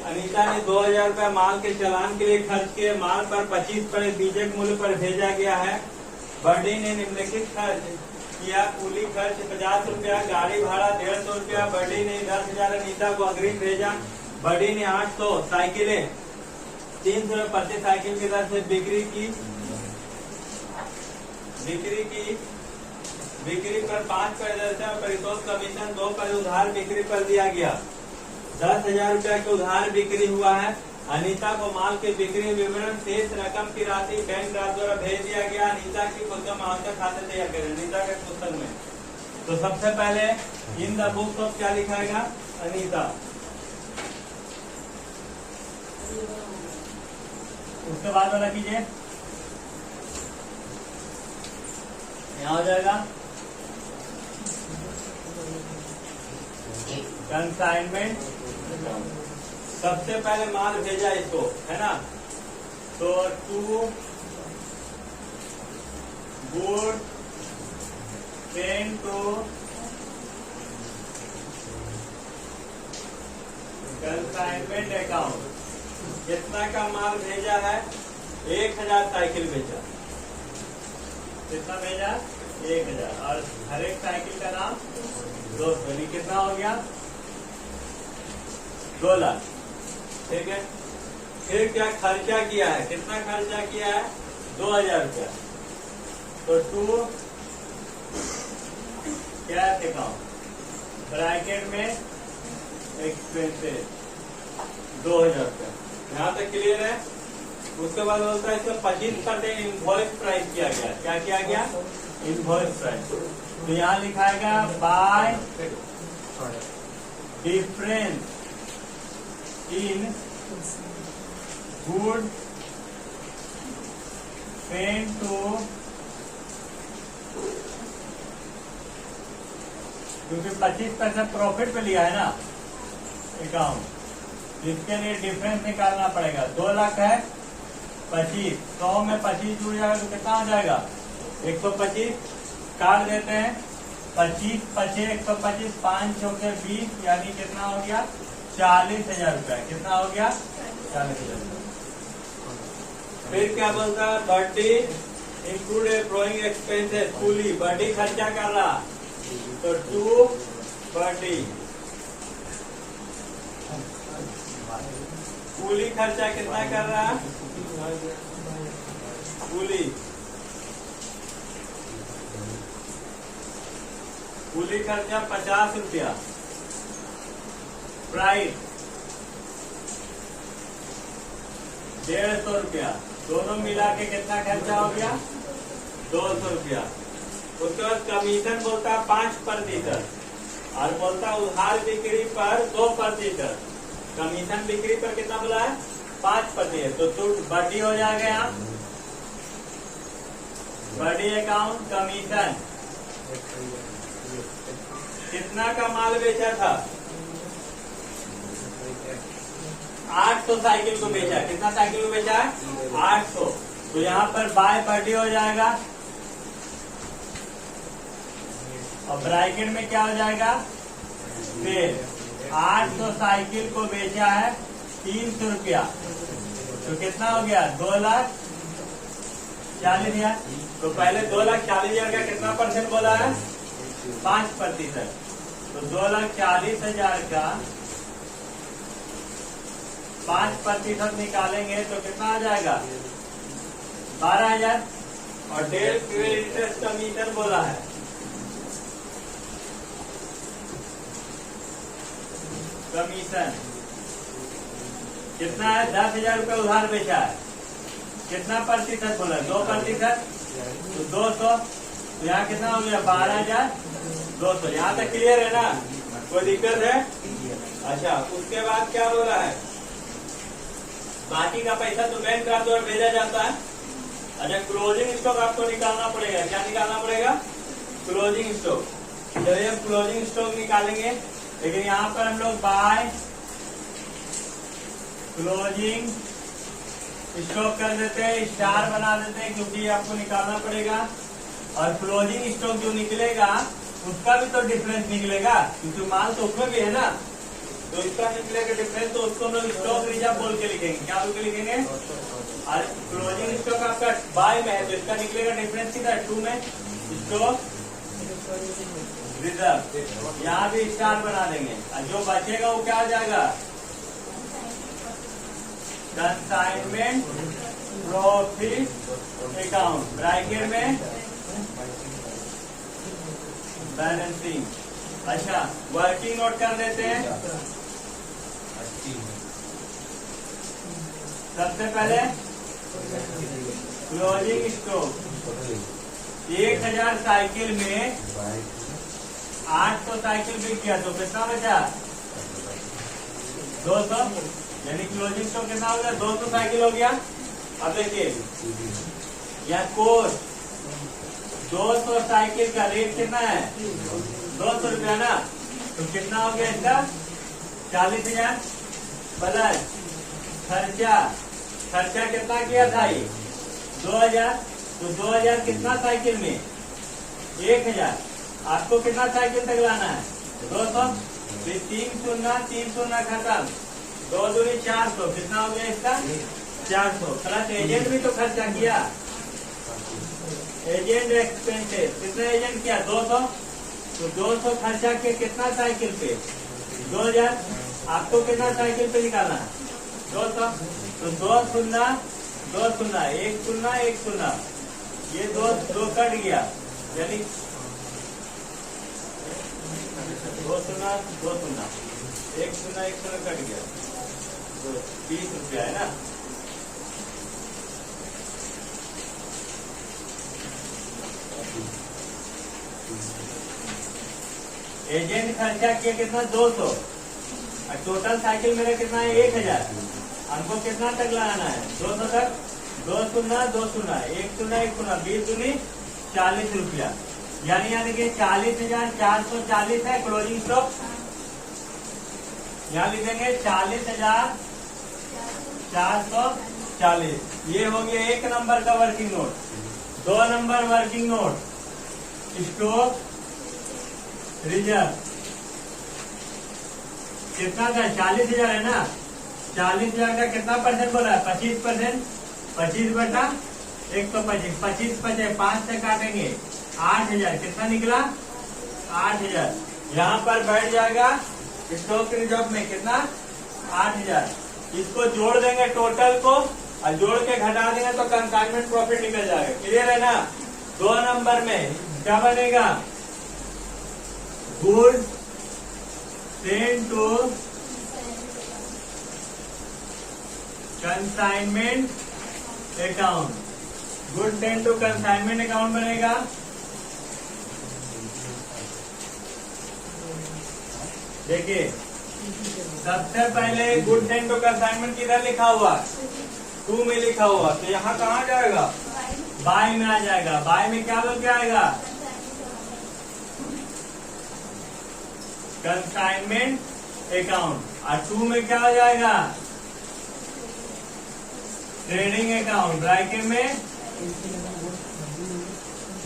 अनीता ने 2000 रुपया माल के चालान के लिए खर्च किए। माल पर 25% बीजक मूल्य पर भेजा गया है। बर्डी ने निम्नलिखित खर्च किया। कूली खर्च 50 रुपया, गाड़ी भाड़ा 150 रुपया। बर्डी ने 10,000 अनीता को अग्रिम भेजा। बर्डी ने 800 साइकिलें 300 रुपये प्रति साइकिल की दर से बिक्री की। बिक्री पर 5% परितोष कमीशन 2% उधार बिक्री पर दिया गया। 10,000 रुपया की उधार बिक्री हुआ है। अनीता को माल के बिक्री विवरण शेष रकम की राशि बैंक ड्राफ्ट द्वारा भेज दिया गया। अनीता की पुस्तक आवश्यक खाते तैयार करें। अनीता के पुस्तक में तो सबसे पहले इन द बुक्स ऑफ क्या लिखाएगा अनीता, उसके बाद वाला कीजिए, यहाँ हो जाएगा कंसाइनमेंट। सबसे पहले माल भेजा इसको, है ना, तो to good pen to consignment account. कितना का माल भेजा है? 1000 साइकिल भेजा। कितना भेजा? 1000। और हर एक साइकिल का नाम 200। कितना हो गया? 2 लाख। ठीक है। फिर क्या खर्चा किया है? कितना खर्चा किया है? 2000 रुपया। तो टू कैश अकाउंट ब्रैकेट में एक्सपेंसेस 2000 रुपया। यहाँ तक क्लियर है। उसके बाद होता है इसका 25% इनवॉइस प्राइस किया गया। क्या किया गया? Invoice price. तो यहाँ लिखाएगा by difference in good pen to, क्योंकि 25% प्रॉफिट पे लिया है ना अकाउंट, जिसके लिए डिफरेंस निकालना पड़ेगा। 2 लाख है, 25, 100 में 25 जुड़ जाएगा तो कितना हो जाएगा? 125 काट देते हैं। 25 25 125, 5 चौके 20, यानी कितना हो गया? 40,000 रुपया। कितना हो गया? 40,000 रुपया। फिर क्या बोलता है? बर्डी इंक्लूड एम्प्लॉइंग एक्सपेंसेस। कूली बर्डी खर्चा कर रहा, तो टू बर्डी कूली खर्चा कितना कर रहा है? कूली खर्चा 50 रुपया। प्राइस 150 रुपया। दोनों मिला के कितना खर्चा हो गया? 200 रुपया। उसके बाद कमीशन बोलता है 5% और बोलता है उधार बिक्री पर 2%। कमीशन बिक्री पर कितना बोला है? 5%। तो बर्डी हो जाएगा यहाँ बर्डी अकाउंट कमीशन। कितना का माल बेचा था? 800 साइकिल को बेचा। कितना साइकिल को बेचा है? 800। तो यहाँ पर बाय बर्डी हो जाएगा और ब्रैकेट में क्या हो जाएगा? सेल। 800 साइकिल को बेचा है 300 रुपया। तो कितना हो गया? 2,40,000। तो पहले 2,40,000 का कितना परसेंट बोला है? 5%। तो 2,40,000 का 5% निकालेंगे तो कितना आ जाएगा? 12,000। और 1.5 क्रेडिटर्स कमीशन बोला है। कमीशन कितना है? 10,000 रुपये उधार बेचा है। कितना प्रतिशत बोला? 2%। तो 200। तो यहाँ कितना हो गया? 12,200। यहाँ तक क्लियर है ना? कोई दिक्कत है? अच्छा, उसके बाद क्या बोला है? बाकी का पैसा तो बैंक ड्राफ्ट द्वारा भेजा जाता है। अच्छा, क्लोजिंग स्टॉक आपको निकालना पड़ेगा। क्या निकालना पड़ेगा? Closing stock. चलिए हम क्लोजिंग स्टॉक निकालेंगे, लेकिन यहाँ पर हम लोग बाय क्लोजिंग स्टॉक कर देते हैं, स्टार बना देते हैं, क्योंकि ये आपको निकालना पड़ेगा। और क्लोजिंग स्टॉक जो निकलेगा उसका भी तो डिफरेंस निकलेगा, क्योंकि माल तो उसमें भी है ना। तो तो इसका निकलेगा डिफरेंस, तो उसको हम लोग स्टॉक रिजर्व बोल के लिखेंगे। क्या बोल के लिखेंगे? और क्लोजिंग स्टॉक आपका बाय में है, तो इसका निकलेगा डिफरेंस कितना है? 2 में स्टॉक रिजर्व। यहाँ भी स्टार बना देंगे और जो बचेगा वो क्या हो जाएगा? कंसाइनमेंट प्रॉफिट अकाउंट, ब्रैकेट में बैलेंसिंग। अच्छा, वर्किंग नोट कर लेते हैं। सबसे पहले क्लोजिंग स्टॉक 1000 साइकिल में 800 साइकिल बिक गया, तो कितना बचा? 200। यानी क्लोजिंग स्टॉक कितना हो गया? 200 साइकिल हो गया। अब देखिए यह कोस्ट 200 साइकिल का रेट कितना है? 200 रुपया ना, तो कितना हो गया इसका? 40,000 प्लस खर्चा कितना किया था ये? 2000। तो 2000 कितना साइकिल में? 1000। आपको कितना साइकिल तक लाना है? 200। 3 शून्य खत्म, 2 दूनी 400। कितना हो गया इसका? 400 प्लस एजेंट भी तो खर्चा किया। एजेंट एक्सपेंसेस कितना एजेंट किया? 200। तो 200 खर्चा किया कितना साइकिल पे? 2000। आपको कितना साइकिल पे निकालना है? 200। तो 2 शून्य 2 शून्य 1 शून्य 1 शून्य, ये 2 कट गया, यानी 2 शून्य 2 शून्य 1 शून्य 1 शून्य कट गया, तो 20 रुपया है ना। एजेंट खर्चा किया कितना? 200। और टोटल साइकिल मेरा कितना है? 1000। हमको कितना तक लगाना है? 200 तक। 2 शून्य 2 शून्य 1 शून्य 1 शून्य 20 दूनी 40 रुपया, यानी कि 40,440 है क्लोजिंग स्टॉक। यहाँ लिखेंगे 40,440। ये हो गया 1 नंबर का working note. 2 number working note stock reserve कितना था? 40,000 है ना। 40,000 का कितना परसेंट बोला है? 25%। 25 बटा 125, 25 बचे 5 से काटेंगे 8,000। कितना निकला? 8,000। यहाँ पर बैठ जाएगा स्टॉक रिजर्व में कितना? 8,000। इसको जोड़ देंगे टोटल को, और जोड़ के घटा देंगे तो कंसाइनमेंट प्रॉफिट निकल जाएगा। क्लियर है ना? 2 नंबर में क्या बनेगा? Good send to consignment account. Good send to consignment account बनेगा। देखिए सबसे पहले गुड सेंड टू कंसाइनमेंट किधर लिखा हुआ? 2 में लिखा हुआ, तो यहाँ कहाँ जाएगा? बाय में आ जाएगा। बाय में क्या बोल के आएगा? Consignment account. और 2 में क्या हो जाएगा? ट्रेडिंग अकाउंट, ब्रैकेट में।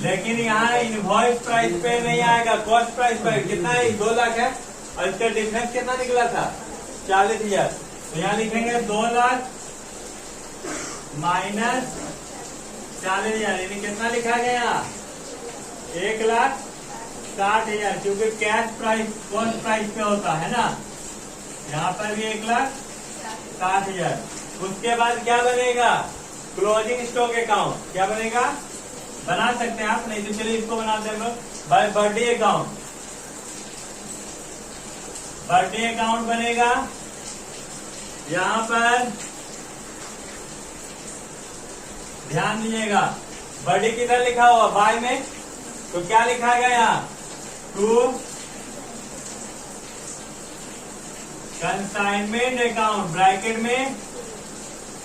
लेकिन यहाँ इनवॉइस प्राइस पे नहीं आएगा, कॉस्ट प्राइस पे। कितना है? 2 लाख है, और इसका डिफरेंस कितना निकला था? 40,000। तो यहाँ लिखेंगे 2 लाख माइनस 40,000, यानी कितना लिखा गया? 1,60,000, क्योंकि कैश प्राइस कॉस्ट प्राइस पे होता है ना। यहाँ पर भी 1,60,000। उसके बाद क्या बनेगा? Closing stock account. क्या बनेगा? बना सकते हैं आप, नहीं तो चलिए इसको बनाते हैं लोग। Birthday account. बर्थडे अकाउंट बनेगा। यहाँ पर ध्यान दीजिएगा, बर्थडे किधर लिखा हुआ? बाय में। तो क्या लिखा गया यहाँ? 2 कंसाइनमेंट अकाउंट, ब्रैकेट में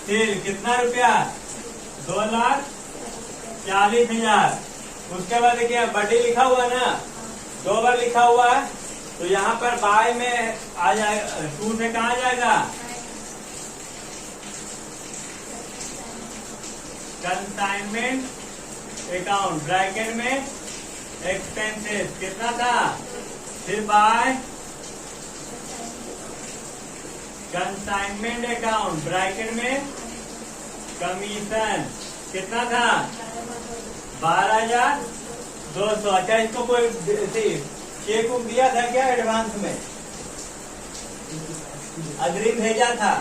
सेल। कितना रुपया? 2,40,000। उसके बाद देखिए बर्थडे लिखा हुआ ना, 2 बार लिखा हुआ है, तो यहाँ पर बाय में आ जाएगा। 2 से कहा जाएगा? कंसाइनमेंट अकाउंट, ब्रैकेट में एक्सपेंसेस। कितना था? फिर बाय कंसाइनमेंट अकाउंट ब्रैकेट में कमीशन कितना था 12,200। अच्छा इसको कोई चेक बुक दिया था क्या एडवांस में? अग्रिम भेजा था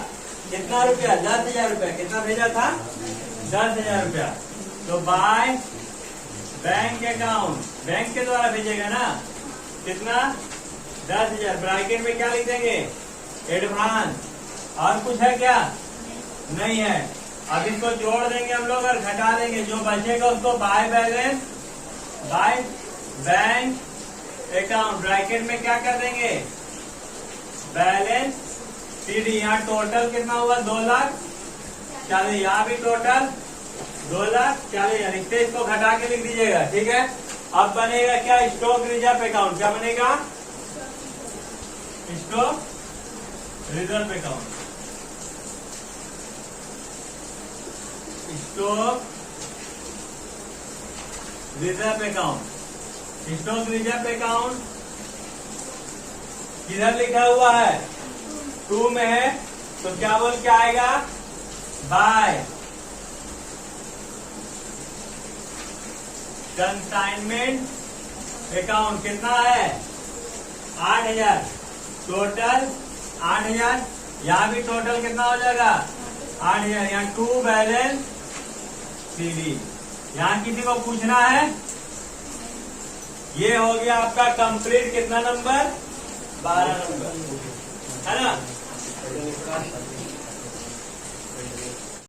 कितना रुपया? 10,000 रुपया। कितना भेजा था? 10,000 रुपया। तो बाय बैंक अकाउंट, बैंक के द्वारा भेजेगा ना, कितना? 10,000। ब्रैकेट में क्या लिख देंगे? एडवांस। और कुछ है क्या? नहीं है। अब इसको जोड़ देंगे हम लोग और घटा देंगे, जो बचेगा उसको by balance, by bank account bracket में क्या कर देंगे? Balance CD. यहाँ टोटल कितना हुआ? 2 लाख। चलिए यहाँ भी टोटल 2 लाख। चलिए इससे इसको घटा के लिख दीजिएगा, ठीक है। अब बनेगा क्या? Stock reserve account. क्या बनेगा? Stock reserve account. Stock reserve account. Stock reserve account किधर लिखा हुआ है? 2 में है, तो क्या बोल के आएगा? By consignment account. कितना है? 8,000। टोटल 8,000। यहाँ भी टोटल कितना हो जाएगा? 8,000। यहाँ 2 बैलेंस सीडी। यहाँ किसी को पूछना है? ये हो गया आपका कंप्लीट। कितना नंबर? 12 नंबर, है ना।